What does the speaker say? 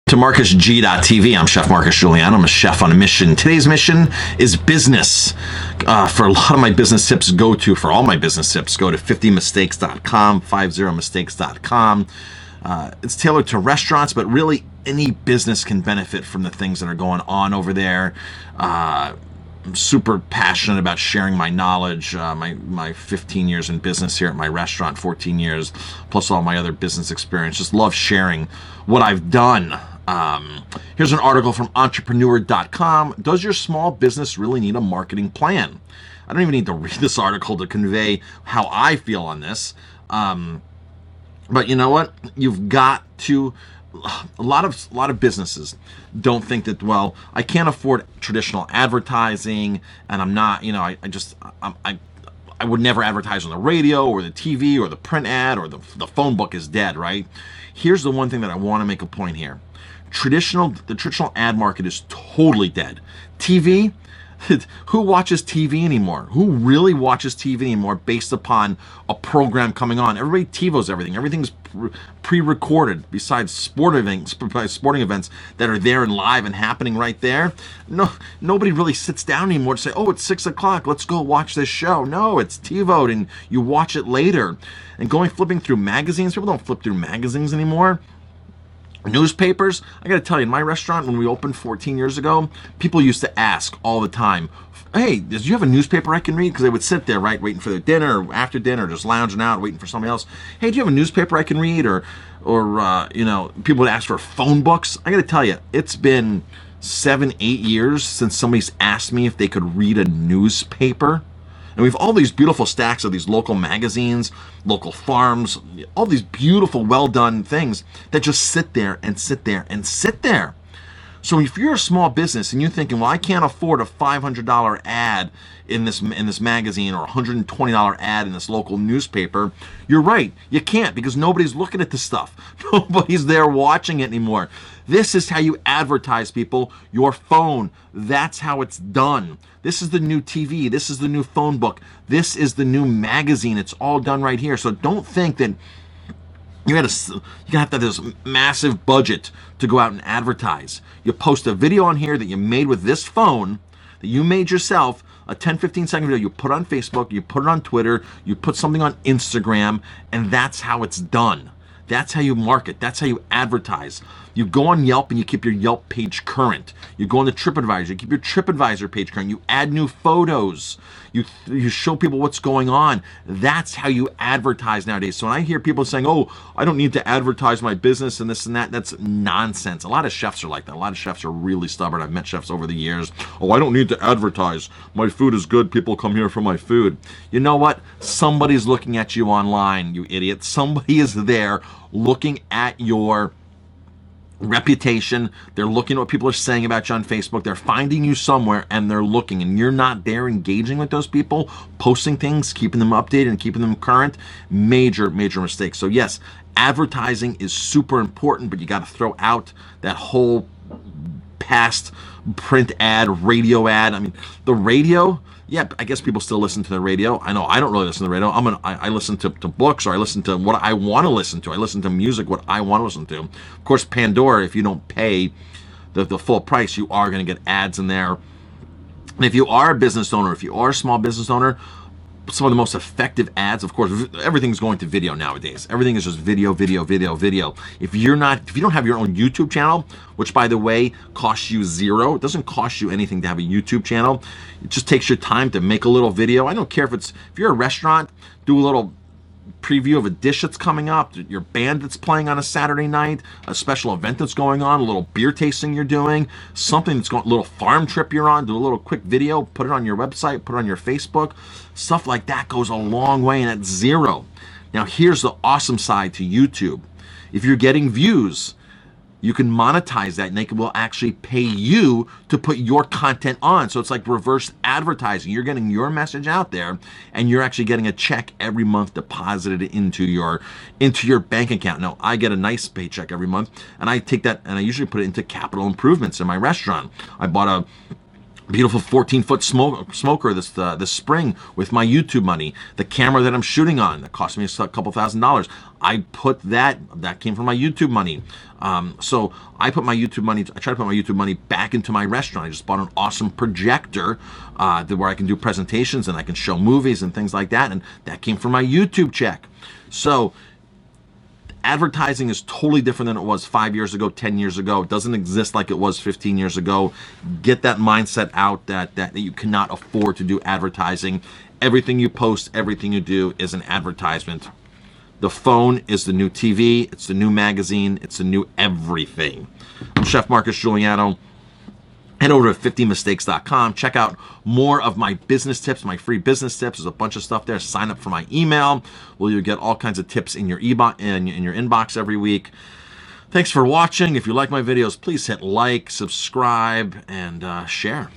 To MarcusG.tv. I'm Chef Marcus Guiliano. I'm a chef on a mission. Today's mission is business. For a lot of my business tips, for all my business tips, go to 50mistakes.com, 50mistakes.com. It's tailored to restaurants, but really any business can benefit from the things that are going on over there. I'm super passionate about sharing my knowledge, my 15 years in business here at my restaurant, 14 years, plus all my other business experience. Just love sharing what I've done. Here's an article from entrepreneur.com. Does your small business really need a marketing plan? I don't even need to read this article to convey how I feel on this. But you know what? You've got to. A lot of businesses don't think that, well, I can't afford traditional advertising, and I'm not, I would never advertise on the radio or the TV or the print ad, or the phone book is dead, right? Here's the one thing that I want to make a point here. The traditional ad market is totally dead. TV, who watches TV anymore? Who really watches TV anymore based upon a program coming on? Everybody TiVos everything. Everything's pre-recorded besides sporting events that are there and live and happening right there. No, nobody really sits down anymore to say, oh, it's 6 o'clock, let's go watch this show. No, it's TiVoed and you watch it later. And flipping through magazines, people don't flip through magazines anymore. Newspapers, I got to tell you, in my restaurant, when we opened 14 years ago, people used to ask all the time, hey, do you have a newspaper I can read? Because they would sit there, right, waiting for their dinner, or after dinner, just lounging out, waiting for somebody else. Hey, do you have a newspaper I can read? Or people would ask for phone books. I got to tell you, it's been 7-8 years since somebody's asked me if they could read a newspaper. And we have all these beautiful stacks of these local magazines, local farms, all these beautiful, well-done things that just sit there and sit there and sit there. So if you're a small business and you're thinking, well, I can't afford a $500 ad in this magazine or a $120 ad in this local newspaper, you're right. You can't, because nobody's looking at this stuff. Nobody's there watching it anymore. This is how you advertise, people. Your phone. That's how it's done. This is the new TV. This is the new phone book. This is the new magazine. It's all done right here. So don't think that you're gonna have to have this massive budget to go out and advertise. You post a video on here that you made with this phone, that you made yourself, a 10-15 second video, you put on Facebook, you put it on Twitter, you put something on Instagram, and that's how it's done. That's how you market. That's how you advertise. You go on Yelp and you keep your Yelp page current. You go on the TripAdvisor, you keep your TripAdvisor page current. You add new photos. You show people what's going on. That's how you advertise nowadays. So when I hear people saying, oh, I don't need to advertise my business and this and that, that's nonsense. A lot of chefs are like that. A lot of chefs are really stubborn. I've met chefs over the years. Oh, I don't need to advertise. My food is good. People come here for my food. You know what? Somebody's looking at you online, you idiot. Somebody is there looking at your reputation. They're looking at what people are saying about you on Facebook. They're finding you somewhere and they're looking, and you're not there engaging with those people, posting things, keeping them updated and keeping them current. Major mistake. So yes, advertising is super important, but you got to throw out that whole past print ad, radio ad. I mean, the radio, yeah, I guess people still listen to the radio. I know I don't really listen to the radio. I listen to books, or I listen to what I want to listen to. I listen to music, what I want to listen to. Of course, Pandora, if you don't pay the full price, you are going to get ads in there. And if you are a business owner, if you are a small business owner, some of the most effective ads, of course, everything's going to video nowadays. Everything is just video. If you don't have your own YouTube channel, which by the way costs you $0, it doesn't cost you anything to have a YouTube channel. It just takes your time to make a little video. I don't care if you're a restaurant, do a little preview of a dish that's coming up, your band that's playing on a Saturday night, a special event that's going on, a little beer tasting you're doing, something that's going, a little farm trip you're on, do a little quick video, put it on your website, put it on your Facebook. Stuff like that goes a long way, and it's $0. Now here's the awesome side to YouTube. If you're getting views, you can monetize that, and they will actually pay you to put your content on. So it's like reverse advertising. You're getting your message out there, and you're actually getting a check every month deposited into your bank account. Now, I get a nice paycheck every month, and I take that and I usually put it into capital improvements in my restaurant. I bought beautiful 14-foot smoker this spring with my YouTube money. The camera that I'm shooting on that cost me a couple $1,000s. I put that came from my YouTube money. So I put my YouTube money. I try to put my YouTube money back into my restaurant. I just bought an awesome projector where I can do presentations and I can show movies and things like that. And that came from my YouTube check. So advertising is totally different than it was 5 years ago, 10 years ago. It doesn't exist like it was 15 years ago. Get that mindset out that you cannot afford to do advertising. Everything you post, everything you do is an advertisement. The phone is the new TV. It's the new magazine. It's the new everything. I'm Chef Marcus Guiliano. Head over to 50mistakes.com. Check out more of my business tips, my free business tips. There's a bunch of stuff there. Sign up for my email where you get all kinds of tips in your inbox every week. Thanks for watching. If you like my videos, please hit like, subscribe, and share.